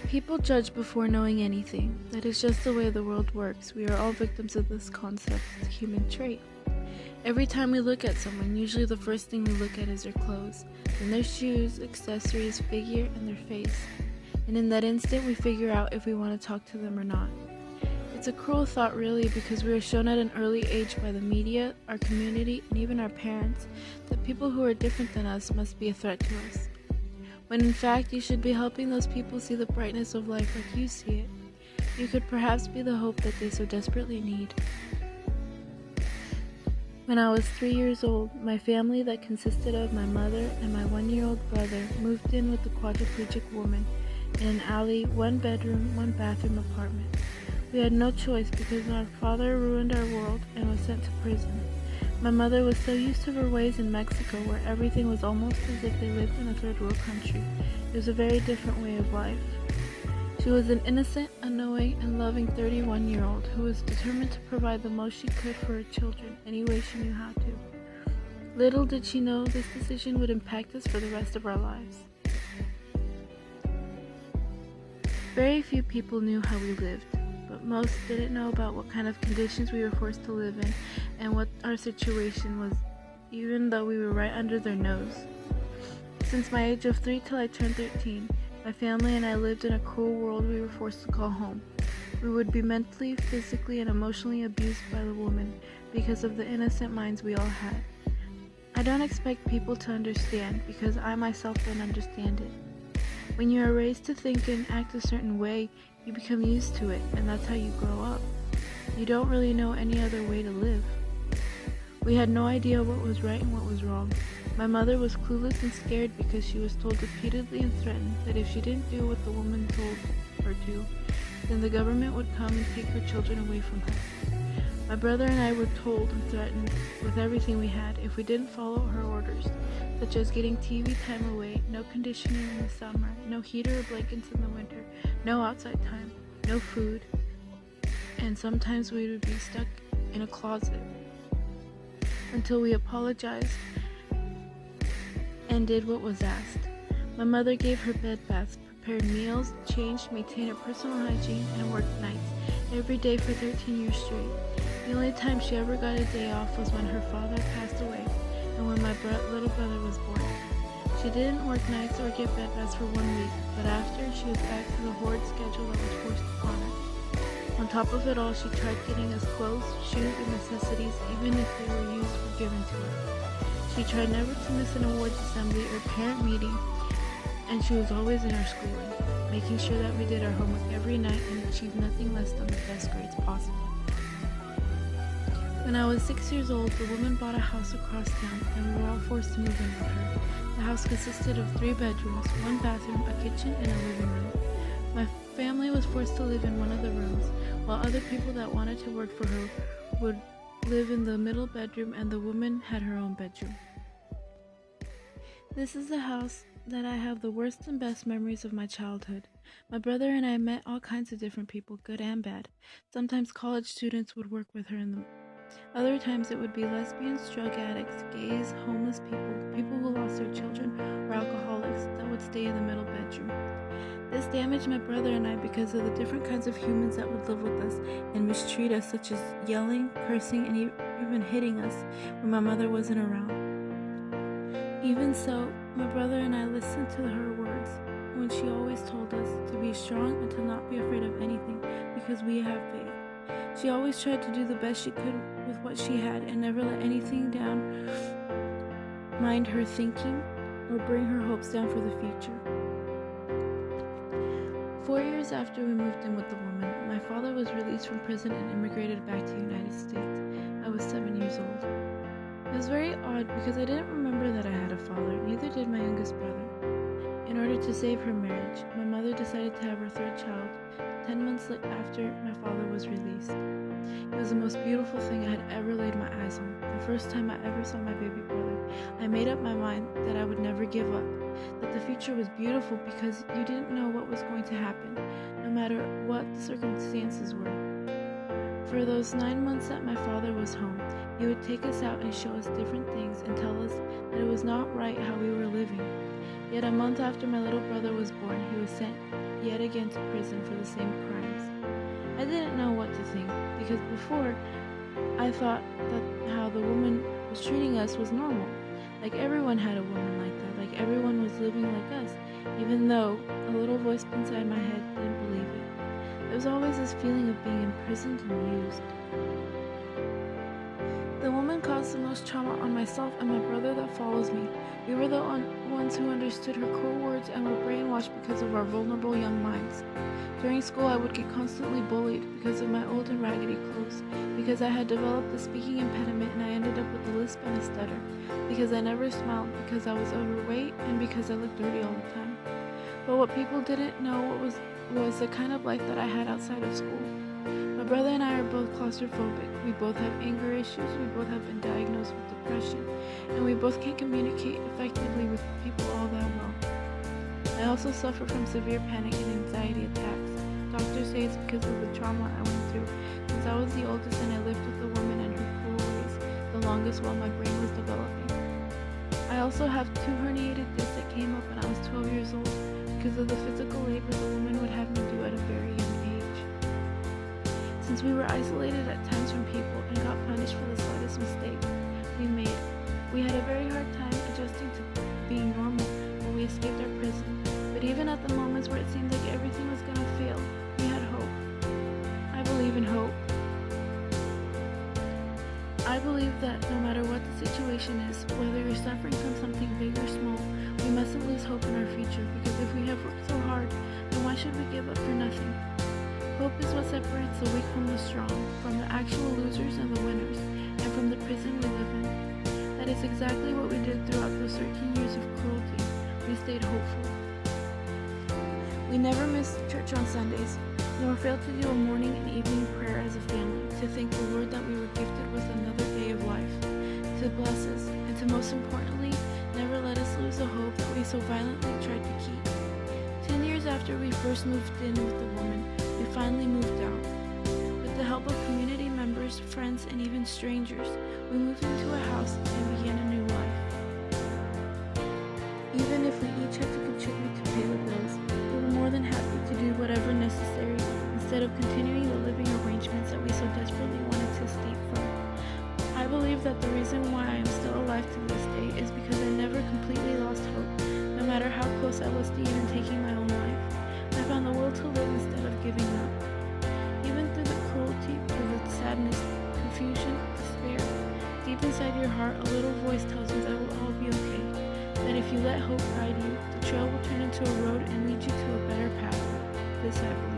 People judge before knowing anything. That is just the way the world works. We are all victims of this concept. It's a human trait. Every time we look at someone, usually the first thing we look at is their clothes, then their shoes, accessories, figure, and their face. And in that instant, we figure out if we want to talk to them or not. It's a cruel thought, really, because we are shown at an early age by the media, our community, and even our parents that people who are different than us must be a threat to us. When in fact, you should be helping those people see the brightness of life like you see it. You could perhaps be the hope that they so desperately need. When I was 3 years old, my family that consisted of my mother and my 1-year-old brother moved in with a quadriplegic woman in an alley, 1-bedroom, 1-bathroom apartment. We had no choice because our father ruined our world and was sent to prison. My mother was so used to her ways in Mexico where everything was almost as if they lived in a third world country. It was a very different way of life. She was an innocent, unknowing, and loving 31-year-old who was determined to provide the most she could for her children any way she knew how to. Little did she know this decision would impact us for the rest of our lives. Very few people knew how we lived, but most didn't know about what kind of conditions we were forced to live in and what our situation was, even though we were right under their nose. Since my age of 3 till I turned 13, my family and I lived in a cruel world we were forced to call home. We would be mentally, physically, and emotionally abused by the woman because of the innocent minds we all had. I don't expect people to understand because I myself don't understand it. When you are raised to think and act a certain way, you become used to it, and that's how you grow up. You don't really know any other way to live. We had no idea what was right and what was wrong. My mother was clueless and scared because she was told repeatedly and threatened that if she didn't do what the woman told her to, then the government would come and take her children away from her. My brother and I were told and threatened with everything we had if we didn't follow her orders, such as getting TV time away, no conditioning in the summer, no heater or blankets in the winter, no outside time, no food, and sometimes we would be stuck in a closet until we apologized and did what was asked. My mother gave her bed baths, prepared meals, changed, maintained her personal hygiene, and worked nights every day for 13 years straight. The only time she ever got a day off was when her father passed away and when my little brother was born. She didn't work nights or get bed baths for 1 week, but after, she was back to the horrid schedule that was forced upon her. On top of it all, she tried getting us clothes, shoes, and necessities, even if they were used or given to her. She tried never to miss an awards assembly or parent meeting, and she was always in our schooling, making sure that we did our homework every night and achieved nothing less than the best grades possible. When I was 6 years old, the woman bought a house across town, and we were all forced to move in with her. The house consisted of 3 bedrooms, 1 bathroom, a kitchen, and a living room. My family was forced to live in one of the rooms, while other people that wanted to work for her would live in the middle bedroom, and the woman had her own bedroom. This is the house that I have the worst and best memories of my childhood. My brother and I met all kinds of different people, good and bad. Sometimes college students would work with her other times it would be lesbians, drug addicts, gays, homeless people who lost their children, or alcoholics that would stay in the middle bedroom. This damaged my brother and I because of the different kinds of humans that would live with us and mistreat us, such as yelling, cursing, and even hitting us when my mother wasn't around. Even so, my brother and I listened to her words when she always told us to be strong and to not be afraid of anything because we have faith. She always tried to do the best she could with what she had and never let anything down mind her thinking or bring her hopes down for the future. 4 years after we moved in with the woman, my father was released from prison and immigrated back to the United States. I was 7 years old. It was very odd because I didn't remember that I had a father, neither did my youngest brother. In order to save her marriage, my mother decided to have her 3rd child 10 months after my father was released. It was the most beautiful thing I had ever laid my eyes on. The first time I ever saw my baby brother, I made up my mind that I would never give up, that the future was beautiful because you didn't know what was going to happen, no matter what the circumstances were. For those 9 months that my father was home, he would take us out and show us different things and tell us that it was not right how we were living. Yet a month after my little brother was born, he was sent yet again to prison for the same crimes. I didn't know what to think, because before, I thought that how the woman was treating us was normal. Like everyone had a woman like that, like everyone was living like us, even though a little voice inside my head didn't believe it. There was always this feeling of being imprisoned and used. The woman caused the most trauma on myself and my brother that follows me. We were the ones who understood her cruel words and were brainwashed because of our vulnerable young minds. During school, I would get constantly bullied because of my old and raggedy clothes, because I had developed a speaking impediment and I ended up with a lisp and a stutter, because I never smiled, because I was overweight, and because I looked dirty all the time. But what people didn't know was the kind of life that I had outside of school. My brother and I are both claustrophobic. We both have anger issues, we both have been diagnosed with depression, and we both can't communicate effectively with people all that well. I also suffer from severe panic and anxiety attacks. Doctors say it's because of the trauma I went through, since I was the oldest and I lived with the woman and her cruel ways the longest while my brain was developing. I also have 2 herniated discs that came up when I was 12 years old because of the physical labor the woman would have me do at a very young age. Since we were isolated at times from people and got punished for the slightest mistake we made, we had a very hard time adjusting to being normal when we escaped our prison. But even at the moments where it seemed like everything was going to fail, we had hope. I believe in hope. I believe that no matter what the situation is, whether you're suffering from something big or small, we mustn't lose hope in our future, because if we have worked so hard, then why should we give up for nothing? Hope is what separates the weak from the strong, from the actual losers and the winners, and from the prison we live in. That is exactly what we did throughout those 13 years of cruelty. We stayed hopeful. We never missed church on Sundays, nor failed to do a morning and evening prayer as a family, to thank the Lord that we were gifted with another day of life, to bless us, and to most importantly, never let us lose the hope that we so violently tried to keep. 10 years after we first moved in with the woman, we finally moved out. With the help of community members, friends, and even strangers, we moved into a house and began a new life. Even if we each had to contribute to pay the bills, we were more than happy to do whatever necessary instead of continuing the living arrangements that we so desperately wanted to escape from. I believe that the reason why I am still alive to this day is because I never completely lost hope, no matter how close I was to even taking my own life. I found the will to live instead of giving up. Even through the cruelty, through the sadness, confusion, despair, deep inside your heart, a little voice tells you that it will all be okay. That if you let hope guide you, the trail will turn into a road and lead you to a better path. This I believe.